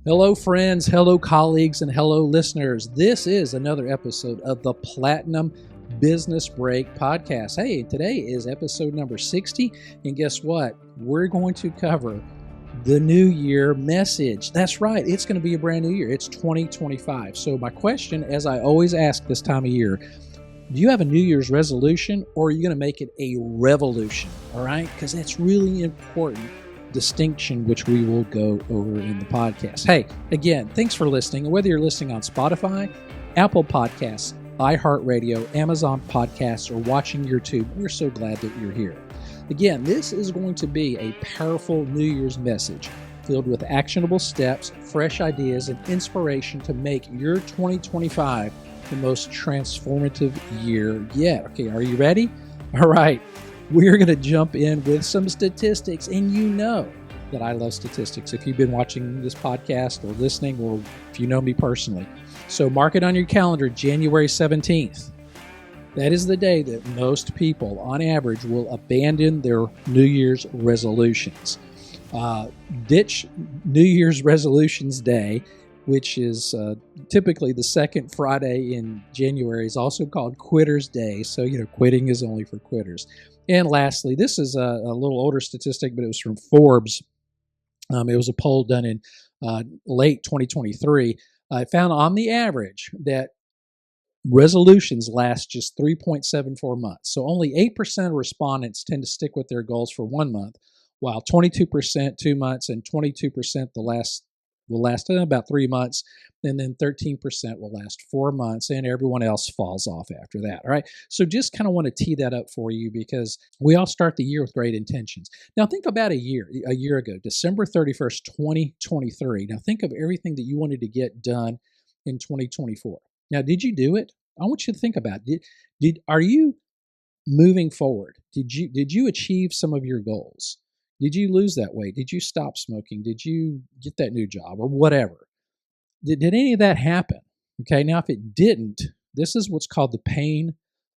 Hello, friends, hello, colleagues, and hello, listeners. This is another episode of the Platinum Business Break Podcast. Hey, today is episode number 60, and guess what? We're going to cover the New Year message. That's right, it's going to be a brand new year. It's 2025. So my question, as I always ask this time of year, do you have a New Year's resolution, or are you going to make it a revolution? All right, because that's really important distinction, which we will go over in the podcast. Hey, again, thanks for listening. Whether you're listening on Spotify, Apple Podcasts, iHeartRadio, Amazon Podcasts, or watching YouTube, we're so glad that you're here. Again, this is going to be a powerful New Year's message filled with actionable steps, fresh ideas, and inspiration to make your 2025 the most transformative year yet. Okay, are you ready? All right. We're going to jump in with some statistics, and you know that I love statistics if you've been watching this podcast or listening, or if you know me personally. So mark it on your calendar, January 17th. That is the day that most people, on average, will abandon their New Year's resolutions. Ditch New Year's Resolutions Day, which is typically the second Friday in January, is also called Quitter's Day. So, quitting is only for quitters. And lastly, this is a little older statistic, but it was from Forbes. It was a poll done in late 2023. I found on the average that resolutions last just 3.74 months. So only 8% of respondents tend to stick with their goals for 1 month, while 22% 2 months and 22% will last about 3 months, and then 13% will last 4 months, and everyone else falls off after that. All right. So just kind of want to tee that up for you, because we all start the year with great intentions. Now think about a year ago, December 31st, 2023. Now think of everything that you wanted to get done in 2024. Now, did you do it? I want you to think about it. Are you moving forward? Did you achieve some of your goals? Did you lose that weight? Did you stop smoking? Did you get that new job or whatever? Did any of that happen? Okay, now if it didn't, this is what's called the pain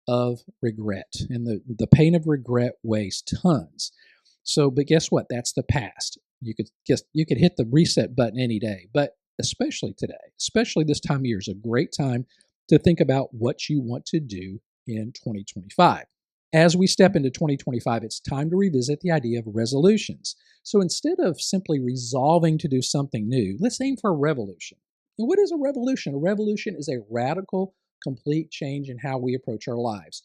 of regret. And the pain of regret weighs tons. So, but guess what? That's the past. You could hit the reset button any day, but especially today, especially this time of year, is a great time to think about what you want to do in 2025. As we step into 2025, it's time to revisit the idea of resolutions. So instead of simply resolving to do something new, let's aim for a revolution. And what is a revolution? A revolution is a radical, complete change in how we approach our lives.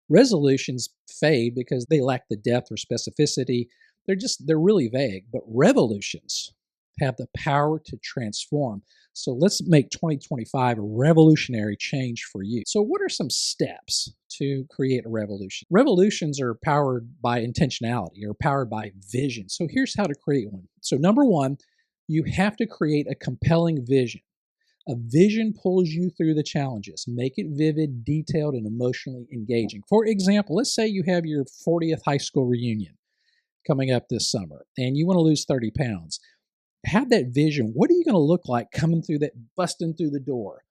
Resolutions fade because they lack the depth or specificity. They're really vague, but revolutions have the power to transform. So let's make 2025 a revolutionary change for you. So what are some steps to create a revolution? Revolutions are powered by intentionality or powered by vision. So here's how to create one. So number one, you have to create a compelling vision. A vision pulls you through the challenges. Make it vivid, detailed, and emotionally engaging. For example, let's say you have your 40th high school reunion coming up this summer, and you want to lose 30 pounds. Have that vision. What are you going to look like busting through the door?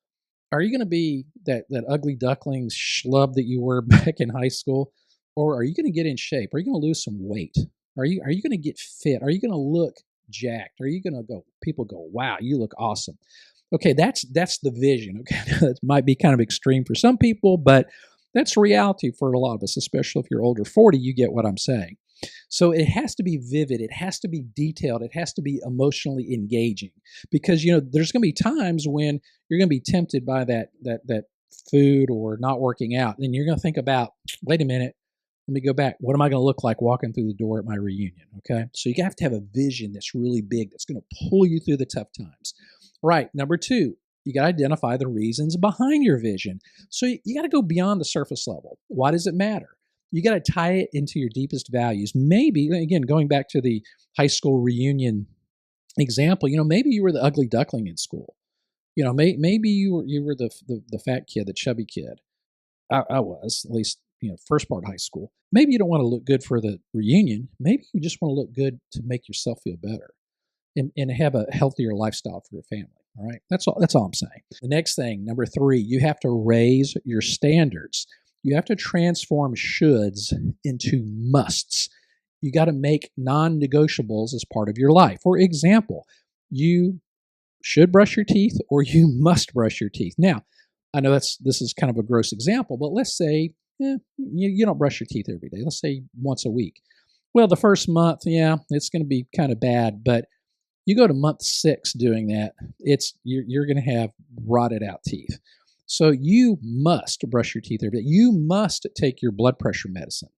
Are you going to be that ugly duckling schlub that you were back in high school? Or are you going to get in shape? Are you going to lose some weight? Are you going to get fit? Are you going to look jacked? Are you going to people go, wow, you look awesome. Okay, that's the vision. Okay, it might be kind of extreme for some people, but that's reality for a lot of us, especially if you're older 40, you get what I'm saying. So it has to be vivid. It has to be detailed. It has to be emotionally engaging, because there's going to be times when you're going to be tempted by that food or not working out, and you're going to think about, wait a minute, let me go back. What am I going to look like walking through the door at my reunion? Okay, so you have to have a vision that's really big, that's going to pull you through the tough times. Right. Number two, you got to identify the reasons behind your vision. So you got to go beyond the surface level. Why does it matter? You got to tie it into your deepest values. Maybe, again, going back to the high school reunion example, maybe you were the ugly duckling in school. Maybe you were the fat kid, the chubby kid. I was, at least, first part of high school. Maybe you don't want to look good for the reunion. Maybe you just want to look good to make yourself feel better and have a healthier lifestyle for your family. All right. That's all I'm saying. The next thing, number three, you have to raise your standards. You have to transform shoulds into musts. You got to make non-negotiables as part of your life. For example, you should brush your teeth or you must brush your teeth. Now, I know this is kind of a gross example, but let's say you don't brush your teeth every day. Let's say once a week. Well, the first month, yeah, it's going to be kind of bad, but you go to month 6 doing that, you're going to have rotted out teeth. So you must brush your teeth every day. You must take your blood pressure medicine.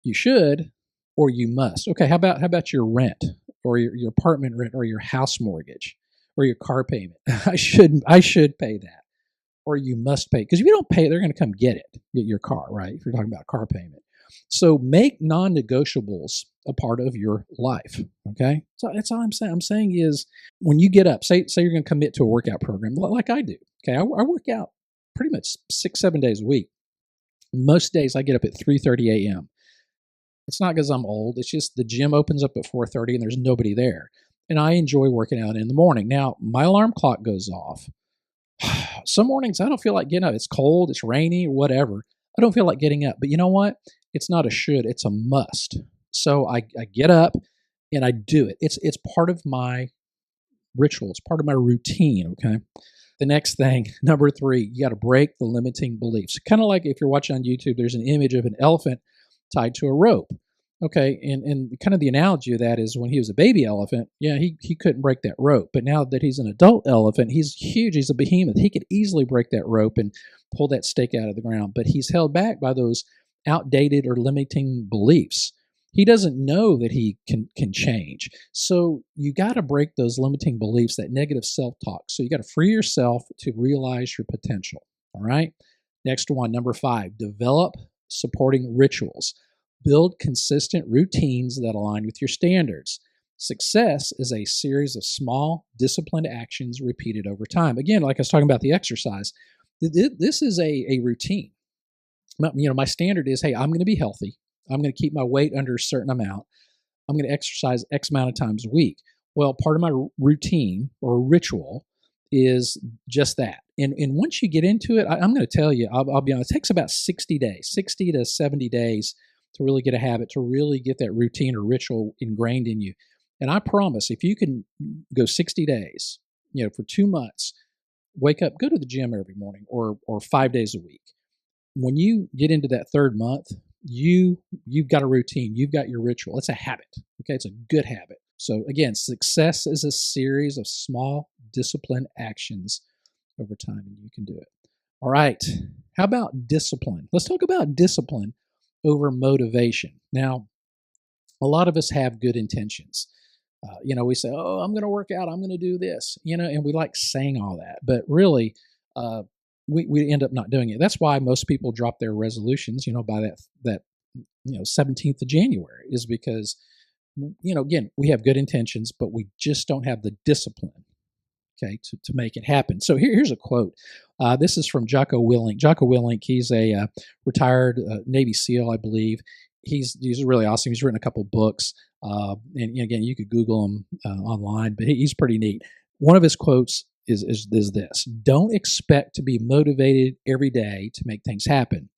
You should, or you must. Okay, how about your rent, or your apartment rent, or your house mortgage, or your car payment? I should pay that, or you must pay, because if you don't pay, they're going to come get your car, right? If you're talking about car payment. So make non-negotiables a part of your life, okay? So that's all I'm saying. I'm saying is when you get up, say you're going to commit to a workout program like I do, okay? I work out pretty much 6-7 days a week. Most days I get up at 3:30 a.m. It's not because I'm old. It's just the gym opens up at 4:30 and there's nobody there. And I enjoy working out in the morning. Now, my alarm clock goes off. Some mornings I don't feel like getting up. It's cold, it's rainy, whatever. I don't feel like getting up. But you know what? It's not a should, it's a must. So I get up and I do it. It's part of my ritual. It's part of my routine, okay? The next thing, number 3, you got to break the limiting beliefs. Kind of like if you're watching on YouTube, there's an image of an elephant tied to a rope. Okay, and kind of the analogy of that is when he was a baby elephant, yeah, he couldn't break that rope. But now that he's an adult elephant, he's huge, he's a behemoth. He could easily break that rope and pull that stake out of the ground. But he's held back by those outdated or limiting beliefs. He doesn't know that he can change. So you got to break those limiting beliefs, that negative self-talk. So you got to free yourself to realize your potential. All right. Next one, number 5, develop supporting rituals. Build consistent routines that align with your standards. Success is a series of small, disciplined actions repeated over time. Again, like I was talking about the exercise, this is a routine. My standard is, hey, I'm going to be healthy. I'm going to keep my weight under a certain amount. I'm going to exercise X amount of times a week. Well, part of my routine or ritual is just that. And once you get into it, I'm going to tell you, I'll be honest, it takes about 60 days, 60 to 70 days to really get a habit, to really get that routine or ritual ingrained in you. And I promise, if you can go 60 days, for 2 months, wake up, go to the gym every morning or 5 days a week. When you get into that 3rd month, you've got a routine, you've got your ritual. It's a habit. Okay, it's a good habit. So again, success is a series of small, disciplined actions over time, and you can do it. All right. How about discipline? Let's talk about discipline over motivation. Now, a lot of us have good intentions. We say, "Oh, I'm going to work out. I'm going to do this," and we like saying all that, but really, we end up not doing it. That's why most people drop their resolutions, by that 17th of January, is because, again, we have good intentions, but we just don't have the discipline, okay, to make it happen. So here's a quote. This is from Jocko Willink. Jocko Willink, he's a retired Navy SEAL, I believe. He's really awesome. He's written a couple books, and again, you could Google him online, but he's pretty neat. One of his quotes is this: "Don't expect to be motivated every day to make things happen.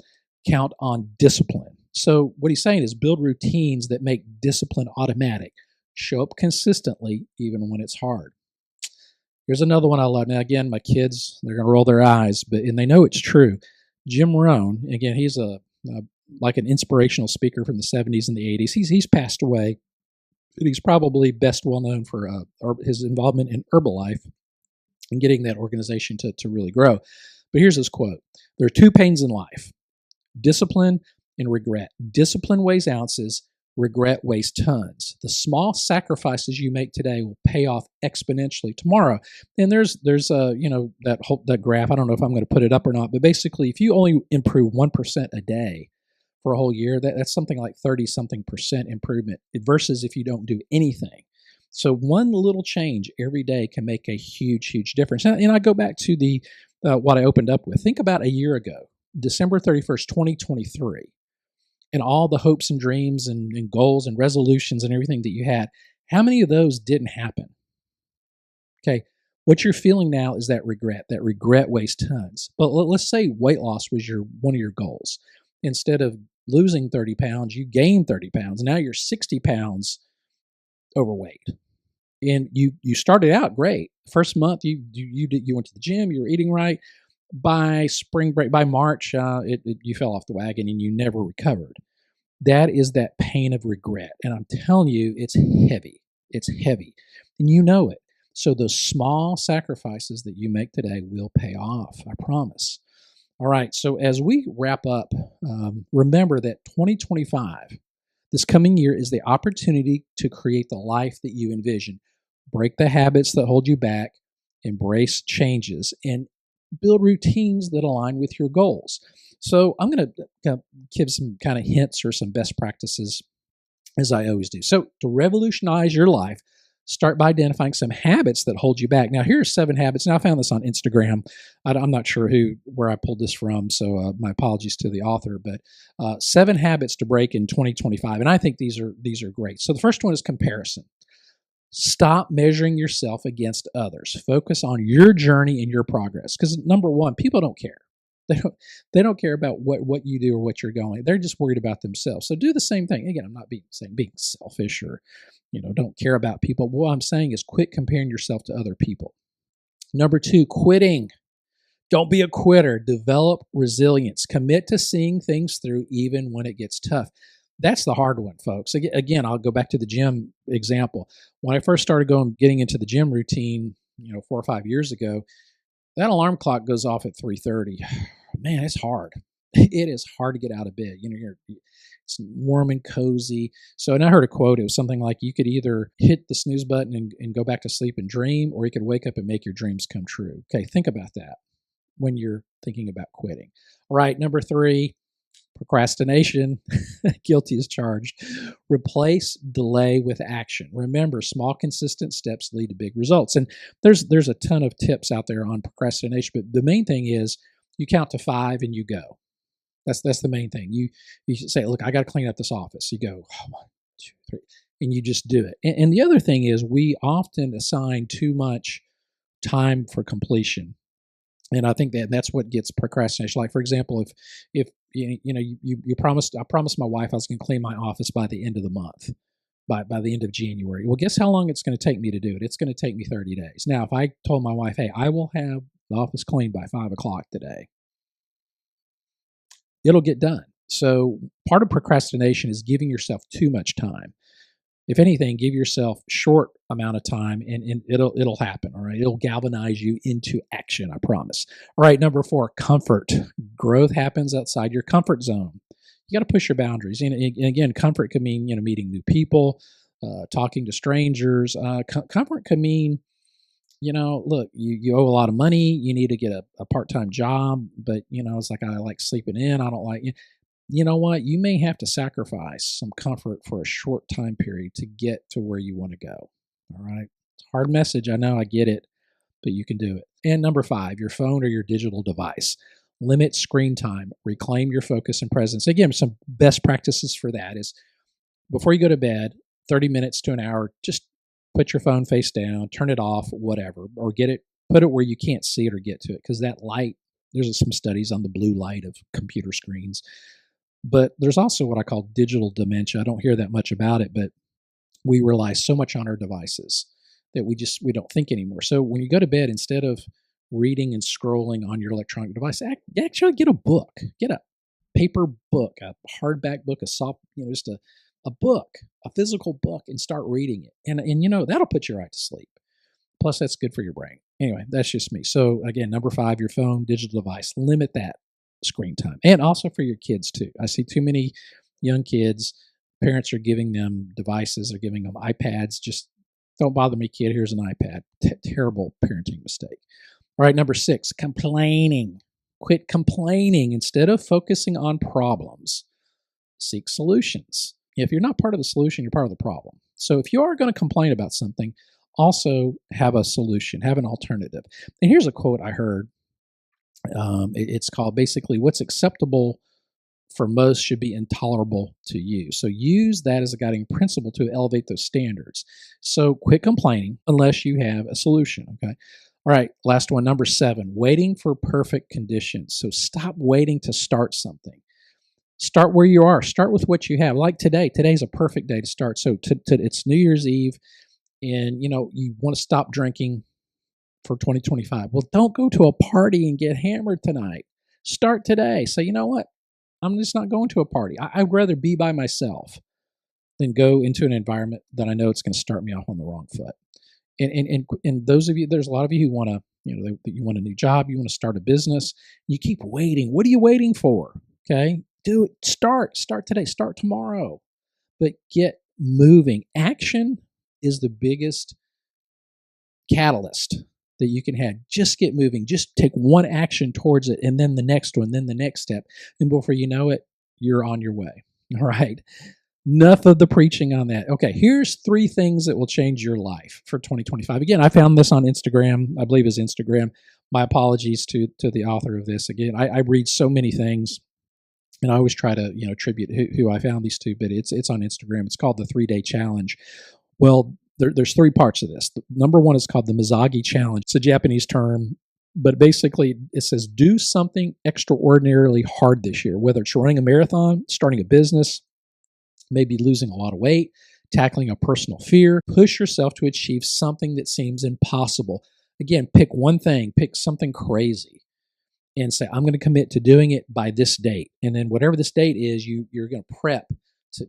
Count on discipline." So what he's saying is build routines that make discipline automatic. Show up consistently even when it's hard. Here's another one I love. Now, again, my kids, they're going to roll their eyes, and they know it's true. Jim Rohn, again, he's like an inspirational speaker from the 70s and the 80s. He's passed away, but he's probably best well known for his involvement in Herbalife and getting that organization to really grow. But here's his quote: "There are 2 pains in life, discipline and regret. Discipline weighs ounces, regret weighs tons. The small sacrifices you make today will pay off exponentially tomorrow." And there's that graph. I don't know if I'm going to put it up or not, but basically, if you only improve 1% a day for a whole year, that's something like 30-something% improvement versus if you don't do anything. So one little change every day can make a huge, huge difference. And I go back to the what I opened up with. Think about a year ago, December 31st, 2023. And all the hopes and dreams and goals and resolutions and everything that you had, how many of those didn't happen? Okay, what you're feeling now is that regret. That regret weighs tons. But let's say weight loss was one of your goals. Instead of losing 30 pounds, you gained 30 pounds. Now you're 60 pounds overweight. And you started out great. First month you went to the gym, you were eating right. By spring break, by March, you fell off the wagon and you never recovered. That is that pain of regret. And I'm telling you, it's heavy. It's heavy. And you know it. So those small sacrifices that you make today will pay off. I promise. All right. So as we wrap up, remember that 2025, this coming year, is the opportunity to create the life that you envision. Break the habits that hold you back, embrace changes, and build routines that align with your goals. So I'm going to give some kind of hints or some best practices, as I always do. So to revolutionize your life, start by identifying some habits that hold you back. Now, here are 7 habits. Now, I found this on Instagram. I'm not sure where I pulled this from, so my apologies to the author. But 7 habits to break in 2025, and I think these are great. So the first one is comparison. Stop measuring yourself against others. Focus on your journey and your progress. Because number one, people don't care. They don't care about what you do or what you're going. They're just worried about themselves. So do the same thing. Again, I'm not saying being selfish or don't care about people. What I'm saying is quit comparing yourself to other people. Number 2, quitting. Don't be a quitter. Develop resilience. Commit to seeing things through even when it gets tough. That's the hard one, folks. Again, I'll go back to the gym example. When I first started getting into the gym routine, 4 or 5 years ago, that alarm clock goes off at 3:30. Man, it's hard. It is hard to get out of bed. It's warm and cozy. So, and I heard a quote. It was something like, you could either hit the snooze button and go back to sleep and dream, or you could wake up and make your dreams come true. Okay, think about that when you're thinking about quitting. All right, number 3, procrastination. Guilty as charged. Replace delay with action. Remember, small, consistent steps lead to big results. And there's a ton of tips out there on procrastination, but the main thing is you count to 5 and you go. That's the main thing. You say, look, I got to clean up this office. You go 1, 2, 3, and you just do it. And the other thing is, we often assign too much time for completion. And I think that's what gets procrastination. Like, for example, if you promised, I promised my wife I was going to clean my office by the end of the month, by the end of January. Well, guess how long it's going to take me to do it? It's going to take me 30 days. Now, if I told my wife, hey, I will have the office cleaned by 5 o'clock today, it'll get done. So part of procrastination is giving yourself too much time. If anything, give yourself short amount of time and it'll happen. All right. It'll galvanize you into action. I promise. All right. Number 4, comfort. Growth happens outside your comfort zone. You got to push your boundaries. And again, comfort could mean, meeting new people, talking to strangers. Comfort could mean, look, you owe a lot of money. You need to get a part-time job, but it's like, I like sleeping in. I don't like, you know what? You may have to sacrifice some comfort for a short time period to get to where you want to go. All right. Hard message. I know, I get it, but you can do it. And number 5, your phone or your digital device. Limit screen time. Reclaim your focus and presence. Again, some best practices for that is, before you go to bed, 30 minutes to an hour, just put your phone face down, turn it off, whatever, or put it where you can't see it or get to it. Because that light, there's some studies on the blue light of computer screens. But there's also what I call digital dementia. I don't hear that much about it, but we rely so much on our devices that we don't think anymore. So when you go to bed, instead of reading and scrolling on your electronic device, actually get a book. Get a paper book, a hardback book, just a book, a physical book, and start reading it. And that'll put you right to sleep. Plus, that's good for your brain. Anyway, that's just me. So again, number 5, your phone, digital device. Limit that screen time. And also for your kids too. I see too many young kids, parents are giving them devices, they're giving them iPads. Just don't bother me, kid, here's an iPad. Terrible parenting mistake. All right, number 6, complaining. Quit complaining. Instead of focusing on problems, seek solutions. If you're not part of the solution, you're part of the problem. So if you are going to complain about something, also have a solution, have an alternative. And here's a quote I heard. It's called, basically, what's acceptable for most should be intolerable to you. So use that as a guiding principle to elevate those standards. So quit complaining unless you have a solution. Okay. All right. Last one, number 7, waiting for perfect conditions. So stop waiting to start something. Start where you are. Start with what you have. Like today. Today's a perfect day to start. So it's New Year's Eve. and you want to stop drinking for 2025. Well, don't go to a party and get hammered tonight. Start today. Say, you know what? I'm just not going to a party. I'd rather be by myself than go into an environment that I know it's going to start me off on the wrong foot. And those of you, there's a lot of you who want to, you want a new job, you want to start a business. You keep waiting. What are you waiting for? Okay, do it. Start today. Start tomorrow. But get moving. Action is the biggest catalyst that you can have. Just get moving. Just take one action towards it, and then the next one, then the next step. And before you know it, you're on your way. All right. Enough of the preaching on that. Okay, here's 3 things that will change your life for 2025. Again, I found this on Instagram. I believe it's Instagram. My apologies to the author of this. Again, I read so many things, and I always try to attribute who I found these to, but it's on Instagram. It's called the 3-Day Challenge. Well, there's 3 parts of this. Number 1 is called the Misogi Challenge. It's a Japanese term, but basically it says do something extraordinarily hard this year, whether it's running a marathon, starting a business, maybe losing a lot of weight, tackling a personal fear. Push yourself to achieve something that seems impossible. Again, pick one thing, pick something crazy, and say, I'm going to commit to doing it by this date. And then whatever this date is, you're going to prep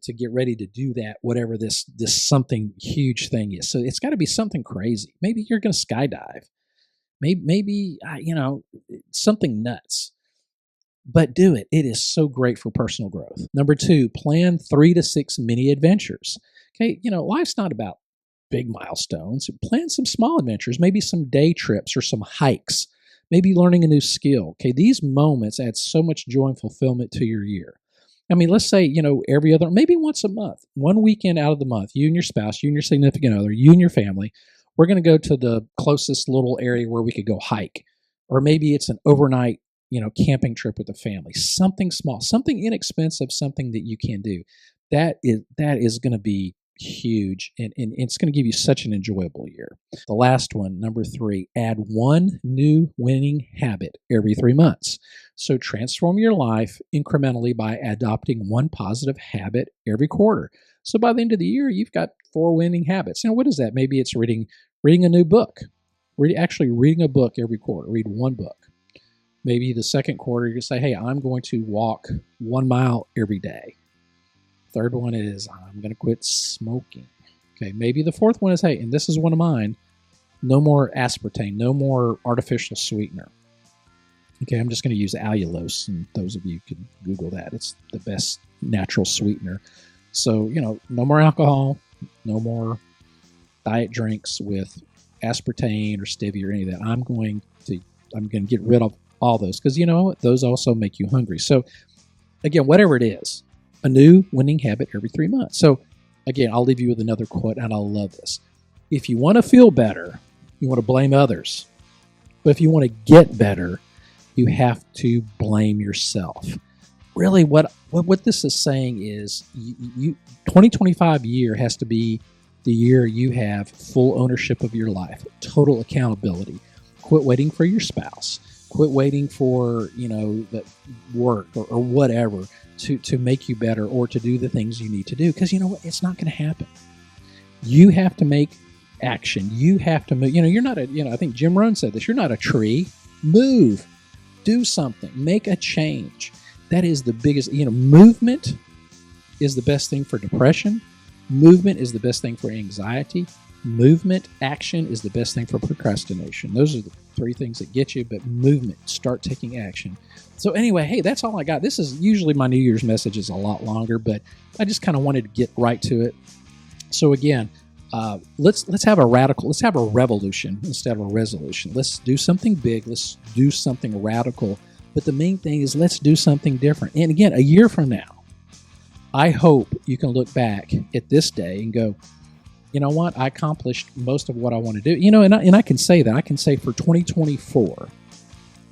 to get ready to do that, whatever this something huge thing is. So it's got to be something crazy. Maybe you're going to skydive. Maybe something nuts. But do it. It is so great for personal growth. Number 2, plan 3 to 6 mini adventures. Okay, life's not about big milestones. Plan some small adventures, maybe some day trips or some hikes, maybe learning a new skill. Okay, these moments add so much joy and fulfillment to your year. I mean, let's say, every other, maybe once a month, one weekend out of the month, you and your spouse, you and your significant other, you and your family, we're going to go to the closest little area where we could go hike. Or maybe it's an overnight camping trip with the family, something small, something inexpensive, something that you can do. That is going to be huge, and it's going to give you such an enjoyable year. The last one, number 3, add 1 new winning habit every 3 months. So transform your life incrementally by adopting 1 positive habit every quarter. So by the end of the year, you've got 4 winning habits. What is that? Maybe it's reading a new book. Reading a book every quarter. Read 1 book. Maybe the second quarter, you say, hey, I'm going to walk 1 mile every day. Third one is, I'm going to quit smoking. Okay, maybe the fourth one is, hey, and this is one of mine, no more aspartame, no more artificial sweetener. Okay, I'm just going to use allulose, and those of you can Google that. It's the best natural sweetener. So, no more alcohol, no more diet drinks with aspartame or stevia or any of that. I'm going to get rid of all those, because those also make you hungry. So again, whatever it is, a new winning habit every 3 months. So again, I'll leave you with another quote, and I love this. If you want to feel better, you want to blame others. But if you want to get better, you have to blame yourself. Really, what this is saying is, 2025 year has to be the year you have full ownership of your life, total accountability. Quit waiting for your spouse. Quit waiting for, the work or whatever to make you better or to do the things you need to do. Because it's not going to happen. You have to make action. You have to move. You're not I think Jim Rohn said this, you're not a tree. Move. Do something. Make a change. That is the biggest, movement is the best thing for depression. Movement is the best thing for anxiety. Movement, action is the best thing for procrastination. Those are the 3 things that get you, but movement, start taking action. So anyway, hey, that's all I got. This is usually my New Year's message is a lot longer, but I just kind of wanted to get right to it. So again, let's have a revolution instead of a resolution. Let's do something big. Let's do something radical. But the main thing is let's do something different. And again, a year from now, I hope you can look back at this day and go, you know what? I accomplished most of what I want to do. And I can say that. I can say for 2024,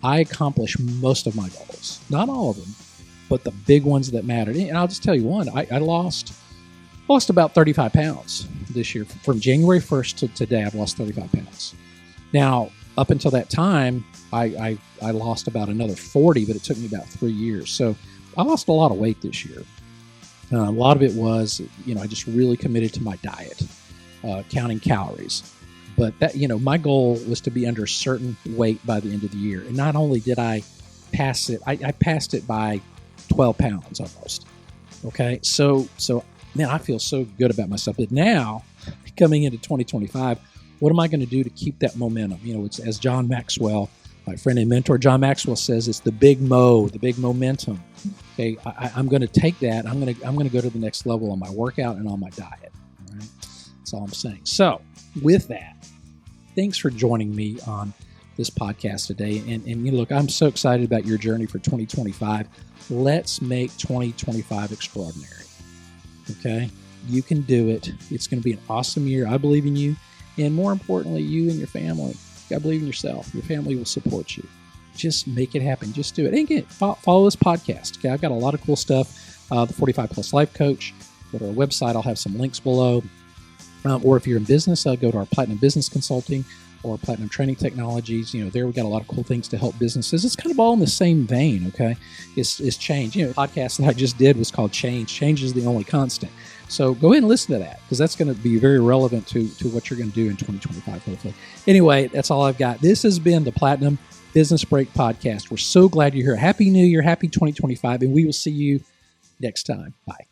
I accomplished most of my goals. Not all of them, but the big ones that mattered. And I'll just tell you one. I lost about 35 pounds this year. From January 1st to today, I've lost 35 pounds. Now, up until that time, I lost about another 40, but it took me about 3 years. So I lost a lot of weight this year. A lot of it was, I just really committed to my diet. counting calories. But that, my goal was to be under a certain weight by the end of the year. And not only did I pass it, I passed it by 12 pounds almost. Okay. So man, I feel so good about myself. But now coming into 2025, what am I going to do to keep that momentum? It's as John Maxwell, my friend and mentor, John Maxwell says, it's the big momentum. Okay. I'm going to take that. I'm going to go to the next level on my workout and on my diet. All right. That's all I'm saying. So with that, thanks for joining me on this podcast today. And look, I'm so excited about your journey for 2025. Let's make 2025 extraordinary. Okay? You can do it. It's going to be an awesome year. I believe in you. And more importantly, you and your family. You got to believe in yourself. Your family will support you. Just make it happen. Just do it. And again, follow this podcast. Okay? I've got a lot of cool stuff. The 45 Plus Life Coach. Go to our website. I'll have some links below. Or if you're in business, go to our Platinum Business Consulting or Platinum Training Technologies. There we've got a lot of cool things to help businesses. It's kind of all in the same vein, okay? It's change. The podcast that I just did was called Change. Change is the only constant. So go ahead and listen to that because that's going to be very relevant to what you're going to do in 2025, hopefully. Anyway, that's all I've got. This has been the Platinum Business Break Podcast. We're so glad you're here. Happy New Year. Happy 2025. And we will see you next time. Bye.